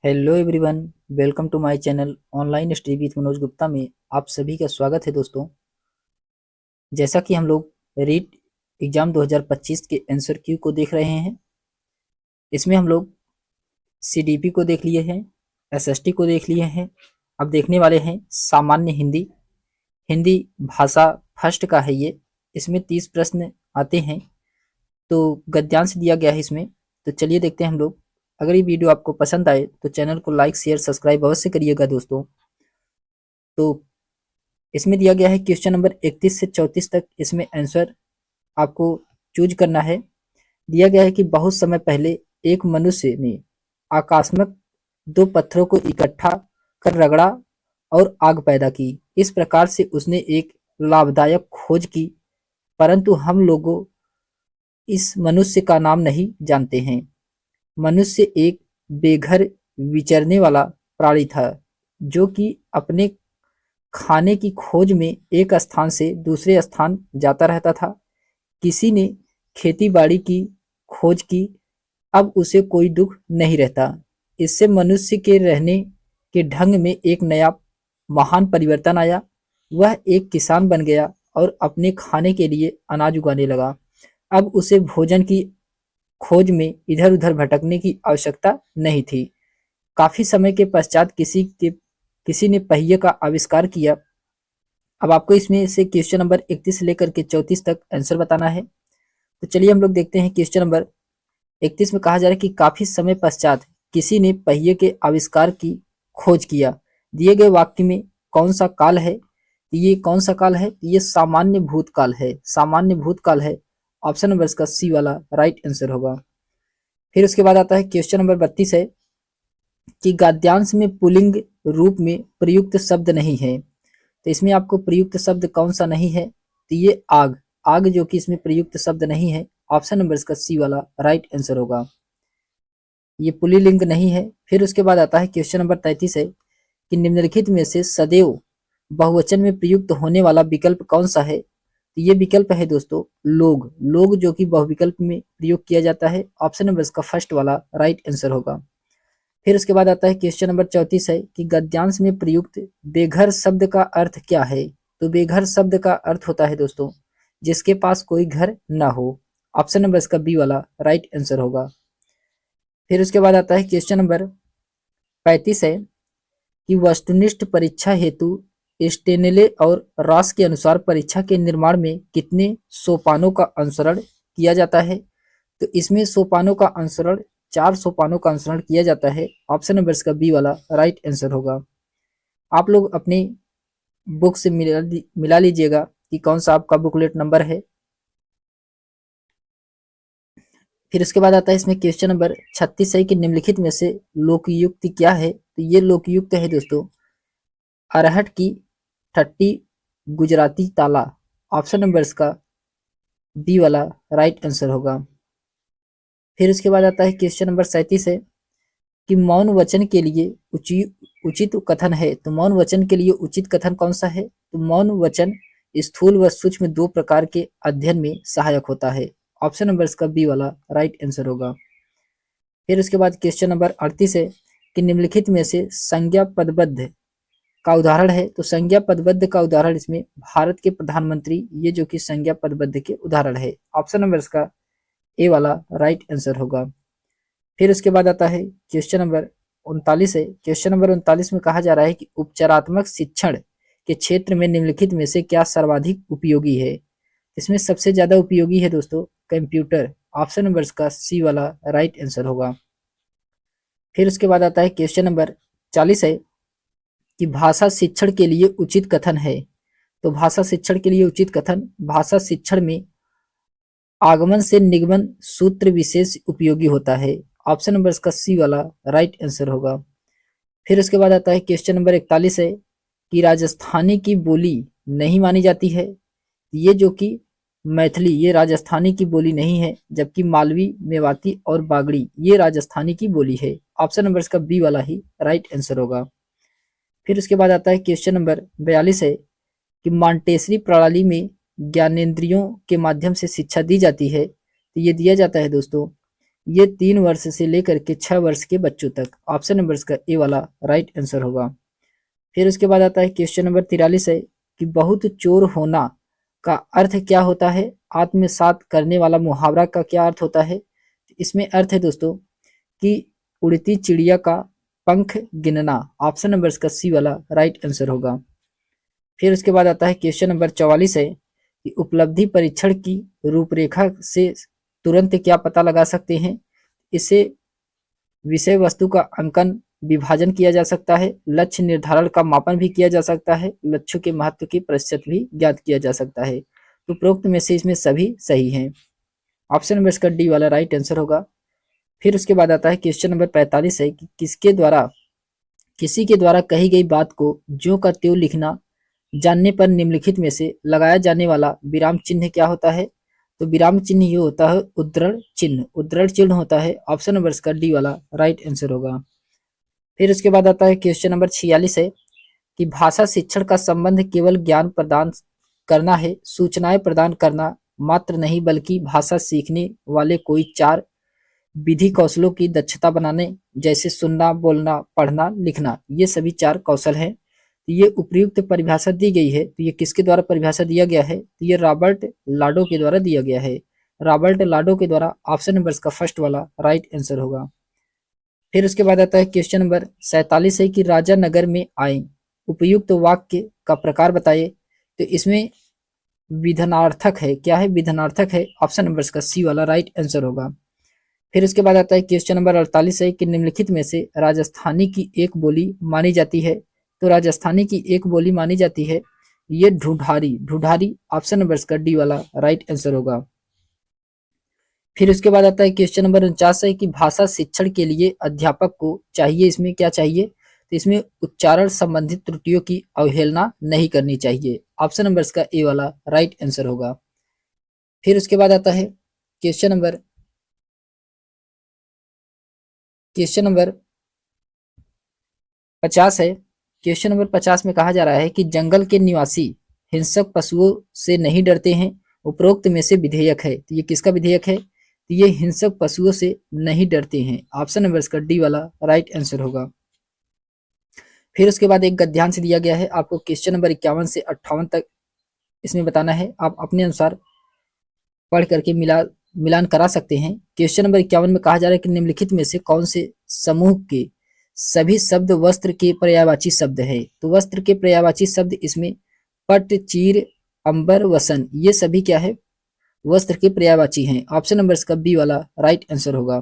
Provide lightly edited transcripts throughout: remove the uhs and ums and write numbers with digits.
Hello everyone. Welcome to my channel online study with Manoj Gupta में आप सभी का स्वागत है दोस्तों। जैसा कि हम लोग रीट एग्जाम 2025 के आंसर क्यू को देख रहे हैं, इसमें हम लोग सीडीपी को देख लिए हैं, एसएसटी को देख लिए हैं। अब देखने वाले हैं सामान्य हिंदी। हिंदी भाषा फर्स्ट का है ये। इसमें 30 प्रश्न आते हैं, तो गद्यांश दिया गया है इसमें। तो चलिए देखते हैं हम लोग। अगर ये वीडियो आपको पसंद आए तो चैनल को लाइक शेयर सब्सक्राइब अवश्य करिएगा दोस्तों। तो इसमें दिया गया है क्वेश्चन नंबर 31 से 34 तक। इसमें आंसर आपको चूज करना है। दिया गया है कि बहुत समय पहले एक मनुष्य ने आकस्मिक दो पत्थरों को इकट्ठा कर रगड़ा और आग पैदा की। इस प्रकार से उसने एक लाभदायक खोज की, परंतु हम लोगों इस मनुष्य का नाम नहीं जानते हैं। मनुष्य एक बेघर विचरने वाला प्राणी था, जो कि अपने खाने की खोज में एक स्थान से दूसरे स्थान जाता रहता था। किसी ने खेती-बाड़ी की खोज की, अब उसे कोई दुख नहीं रहता। इससे मनुष्य के रहने के ढंग में एक नया महान परिवर्तन आया। वह एक किसान बन गया और अपने खाने के लिए अनाज उगाने लगा। अब उसे भोजन की खोज में इधर-उधर भटकने की आवश्यकता नहीं थी। काफी समय के पश्चात किसी ने पहिए का आविष्कार किया। अब आपको इसमें से क्वेश्चन नंबर 31 से लेकर के 34 तक आंसर बताना है। तो चलिए हम लोग देखते हैं। क्वेश्चन नंबर 31 में कहा जा रहा है कि काफी समय पश्चात किसी ने पहिए के आविष्कार की खोज किया। दिए गए वाक्य में कौन सा काल है? ये कौन सा काल है? ये सामान्य भूतकाल है। सामान्य भूतकाल है। ऑप्शन नंबर इसका सी वाला राइट आंसर होगा। फिर उसके बाद आता है क्वेश्चन नंबर 32 है कि गद्यांश में पुल्लिंग रूप में प्रयुक्त शब्द नहीं है। तो इसमें आपको प्रयुक्त शब्द कौन सा नहीं है? तो ये आग। आग जो कि इसमें प्रयुक्त शब्द नहीं है। ऑप्शन नंबर इसका सी वाला राइट आंसर होगा। ये पुल्लिंग नहीं है। फिर उसके बाद आता है क्वेश्चन नंबर 33 है कि निम्नलिखित में से सदैव बहुवचन में प्रयुक्त होने वाला विकल्प कौन सा है? तो ये विकल्प है दोस्तों लोग। लोग जो कि बहुविकल्प में प्रयोग किया जाता है। ऑप्शन नंबर इसका फर्स्ट वाला राइट आंसर होगा। फिर उसके बाद आता है क्वेश्चन नंबर 34 है कि गद्यांश में प्रयुक्त बेघर शब्द का अर्थ क्या है? तो बेघर शब्द का अर्थ होता है दोस्तों जिसके पास कोई घर ना हो। ऑप्शन नंबर इसका बी वाला राइट आंसर होगा। फिर उसके बाद आता है क्वेश्चन नंबर 35 है कि वस्तुनिष्ठ परीक्षा हेतु स्टेनले और रॉस के अनुसार परीक्षा के निर्माण में कितने सोपानों का अनुसरण किया जाता है? तो इसमें सोपानों का अनुसरण 4 सोपानों का अनुसरण किया जाता है। ऑप्शन नंबर इसका बी वाला राइट आंसर होगा। आप लोग अपनी बुक से मिला लीजिएगा कि कौन सा आपका बुकलेट नंबर है। फिर उसके बाद आता है इसमें क्वेश्चन नंबर 36 है कि निम्नलिखित में से लोकयुक्ति क्या है? तो ये लोकयुक्त है दोस्तों अरहट की ठट्टी गुजराती ताला। ऑप्शन नंबर इसका बी वाला राइट आंसर होगा। फिर उसके बाद आता है क्वेश्चन नंबर 37 है कि मौन वचन के लिए उचित कथन है। तो मौन वचन के लिए उचित कथन कौन सा है? तो मौन वचन स्थूल व सूक्ष्म दो प्रकार के अध्ययन में सहायक होता है। ऑप्शन नंबर इसका बी वाला राइट आंसर होगा। फिर उसके बाद क्वेश्चन नंबर 38 है कि निम्नलिखित में से संज्ञा पदबद्ध का उदाहरण है। तो संज्ञा पदबद्ध का उदाहरण इसमें भारत के प्रधानमंत्री, ये जो कि संज्ञा पदबद्ध के उदाहरण है। ऑप्शन नंबर इसका ए वाला राइट आंसर होगा। फिर उसके बाद आता है क्वेश्चन नंबर 39 है। क्वेश्चन नंबर 39 में कहा जा रहा है कि उपचारात्मक शिक्षण के क्षेत्र में निम्नलिखित में से क्या सर्वाधिक उपयोगी है? इसमें सबसे ज्यादा उपयोगी है दोस्तों कंप्यूटर। ऑप्शन नंबर इसका सी वाला राइट आंसर होगा। फिर उसके बाद आता है क्वेश्चन नंबर 40 है कि भाषा शिक्षण के लिए उचित कथन है। तो भाषा शिक्षण के लिए उचित कथन, भाषा शिक्षण में आगमन से निगमन सूत्र विशेष उपयोगी होता है। ऑप्शन नंबर इसका सी वाला राइट आंसर होगा। फिर उसके बाद आता है क्वेश्चन नंबर 41 है कि राजस्थानी की बोली नहीं मानी जाती है। ये जो कि मैथिली ये राजस्थानी की बोली नहीं है, जबकि मालवी, मेवाती और बागड़ी ये राजस्थानी की बोली है। ऑप्शन नंबर इसका बी वाला ही राइट आंसर होगा। फिर उसके बाद आता है क्वेश्चन नंबर 42 है कि मांटेसरी प्रणाली में ज्ञानेंद्रियों के माध्यम से शिक्षा दी जाती है। तो ये दिया जाता है दोस्तों ये 3 वर्ष से लेकर के 6 वर्ष के बच्चों तक। ऑप्शन नंबर इसका ए वाला राइट आंसर होगा। फिर उसके बाद आता है क्वेश्चन नंबर 43 है कि बहुत चोर होना का अर्थ क्या होता है? आत्मसात करने वाला मुहावरा का क्या अर्थ होता है? इसमें अर्थ है दोस्तों कि उड़ती चिड़िया का पंख गिनना। ऑप्शन नंबर इसका सी वाला राइट आंसर होगा। फिर उसके बाद आता है क्वेश्चन नंबर 44 है कि उपलब्धि परीक्षण की रूपरेखा से तुरंत क्या पता लगा सकते हैं? इसे विषय वस्तु का अंकन विभाजन किया जा सकता है, लक्ष्य निर्धारण का मापन भी किया जा सकता है, लक्ष्यों के महत्व की प्रतिशत भी ज्ञात किया जा सकता है। तो उपरोक्त में से इसमें सभी सही हैं। ऑप्शन नंबर इसका डी वाला राइट आंसर होगा। फिर उसके बाद आता है क्वेश्चन नंबर 45 है कि किसी के द्वारा कही गई बात को ज्यों का त्यों लिखना जानने पर निम्नलिखित में से लगाया जाने वाला विराम चिन्ह क्या होता है? तो विराम चिन्ह ये होता है उद्धरण चिन्ह। उद्धरण चिन्ह होता है ऑप्शन नंबर इसका डी वाला राइट आंसर होगा। फिर उसके बाद आता है क्वेश्चन नंबर 46 है कि भाषा शिक्षण का संबंध केवल ज्ञान प्रदान करना है, सूचनाएं प्रदान करना मात्र नहीं, बल्कि भाषा सीखने वाले कोई 4 विधि कौशलों की दक्षता बनाने, जैसे सुनना, बोलना, पढ़ना, लिखना, ये सभी 4 कौशल हैं। तो ये उपयुक्त परिभाषा दी गई है। तो ये किसके द्वारा परिभाषा दिया गया है? तो ये रॉबर्ट लाडो के द्वारा दिया गया है। रॉबर्ट लाडो के द्वारा। ऑप्शन नंबर इसका फर्स्ट वाला राइट आंसर होगा। फिर उसके बाद आता है क्वेश्चन नंबर 47 है कि राजा नगर में आए, उपयुक्त वाक्य का प्रकार बताइए। तो इसमें विधनार्थक है। क्या है? विधनार्थक है। ऑप्शन नंबर इसका सी वाला राइट आंसर होगा। फिर उसके बाद आता है क्वेश्चन नंबर 48 है कि निम्नलिखित में से राजस्थानी की एक बोली मानी जाती है। तो राजस्थानी की एक बोली मानी जाती है ये ढूंढारी। ढूंढारी ऑप्शन नंबर इसका डी वाला राइट आंसर होगा। फिर उसके बाद आता है क्वेश्चन नंबर 49 है कि भाषा शिक्षण के लिए अध्यापक को चाहिए, इसमें क्या चाहिए? तो इसमें उच्चारण संबंधित त्रुटियों की अवहेलना नहीं करनी चाहिए। ऑप्शन नंबर इसका ए वाला राइट आंसर होगा। फिर उसके बाद आता है क्वेश्चन नंबर 50 है। क्वेश्चन नंबर 50 में कहा जा रहा है कि जंगल के निवासी हिंसक पशुओं से नहीं डरते हैं, उपरोक्त में से विधेयक है। तो ये किसका विधेयक है? तो ये हिंसक पशुओं से नहीं डरते हैं। ऑप्शन नंबर इसका डी वाला राइट आंसर होगा। फिर उसके बाद एक गद्यांश दिया गया है आपको क्वेश्चन नंबर 51 से 58 तक इसमें बताना है। आप अपने अनुसार पढ़ करके मिलान करा सकते हैं। क्वेश्चन नंबर 51 में कहा जा रहा है कि निम्नलिखित में से कौन से समूह के सभी शब्द वस्त्र के पर्यायवाची शब्द है? तो वस्त्र के पर्यायवाची शब्द इसमें पट, चीर, अंबर, वसन, ये सभी क्या है? वस्त्र के पर्यायवाची हैं। ऑप्शन नंबर इसका बी वाला राइट आंसर होगा।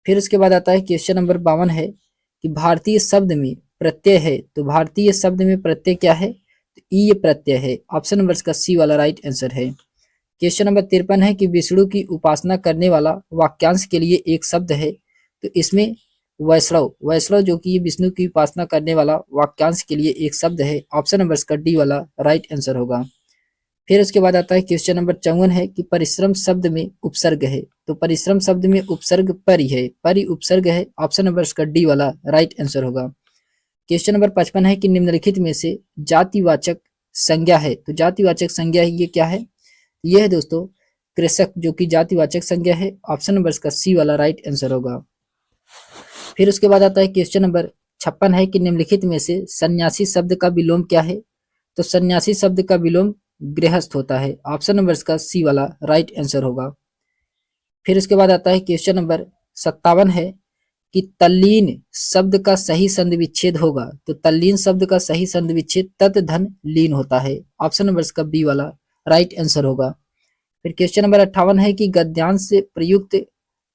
फिर उसके बाद आता है क्वेश्चन नंबर 52 है कि भारतीय शब्द में प्रत्यय है। तो भारतीय शब्द में प्रत्यय क्या है? तो ई प्रत्यय है। ऑप्शन नंबर इसका सी वाला राइट आंसर है। क्वेश्चन नंबर 53 है कि विष्णु की उपासना करने वाला वाक्यांश के लिए एक शब्द है। तो इसमें वैष्णव, वैष्णव जो कि विष्णु की उपासना करने वाला वाक्यांश के लिए एक शब्द है। ऑप्शन नंबर इसका डी वाला राइट आंसर होगा। फिर उसके बाद आता है क्वेश्चन नंबर 54 है कि परिश्रम शब्द में उपसर्ग है। तो परिश्रम शब्द में उपसर्ग परि है। परि उपसर्ग है। ऑप्शन नंबर इसका डी वाला राइट आंसर होगा। क्वेश्चन नंबर 55 है कि निम्नलिखित में से जातिवाचक संज्ञा है। तो जातिवाचक संज्ञा ये क्या है? ये है दोस्तों कृषक, जो कि जातिवाचक संज्ञा है। ऑप्शन नंबर इसका सी वाला राइट आंसर होगा। फिर उसके बाद आता है क्वेश्चन नंबर 56 है कि निम्नलिखित में से सन्यासी शब्द का विलोम क्या है? तो सन्यासी शब्द का विलोम गृहस्थ होता है। ऑप्शन नंबर इसका सी वाला राइट आंसर होगा। फिर उसके बाद आता है क्वेश्चन नंबर 57 है कि तल्लीन शब्द का सही संधि विच्छेद होगा। तो तल्लीन शब्द का सही संधि विच्छेद तत् धन लीन होता है। ऑप्शन नंबर इसका बी वाला राइट आंसर होगा। फिर क्वेश्चन नंबर 58 है कि गद्यांश से प्रयुक्त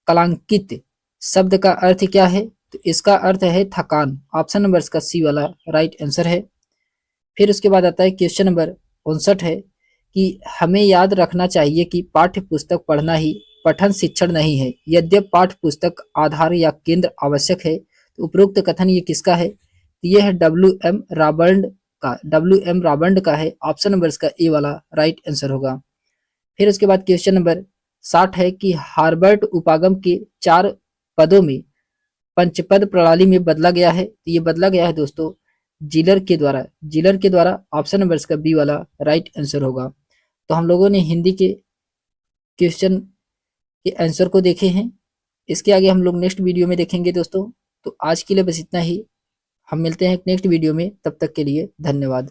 कलांकित शब्द का अर्थ क्या है? तो इसका अर्थ है थकान। ऑप्शन नंबर इसका सी वाला राइट आंसर है। फिर उसके बाद आता है क्वेश्चन नंबर 59 है कि हमें याद रखना चाहिए कि पाठ्य पुस्तक पढ़ना ही पठन शिक्षण नहीं है, यद्यपि पाठ्य पुस्तक आधार या केंद्र आवश्यक है। तो उपरोक्त कथन ये किसका है? तो ये है डब्ल्यू एम रॉबर्ट का है। ऑप्शन नंबर इसका ए वाला राइट आंसर होगा। फिर उसके बाद क्वेश्चन नंबर 60 है कि हार्वर्ड उपागम के 4 पदों में पंचपद प्रणाली में बदला गया है। तो ये बदला गया है दोस्तों जिलर के द्वारा। जिलर के द्वारा। ऑप्शन नंबर इसका बी वाला राइट आंसर होगा। तो हम लोगों ने हिंदी के क्वेश्चन के आंसर को देखे हैं। इसके आगे हम लोग नेक्स्ट वीडियो में देखेंगे दोस्तों। तो आज के लिए बस इतना ही। हम मिलते हैं नेक्स्ट वीडियो में, तब तक के लिए धन्यवाद।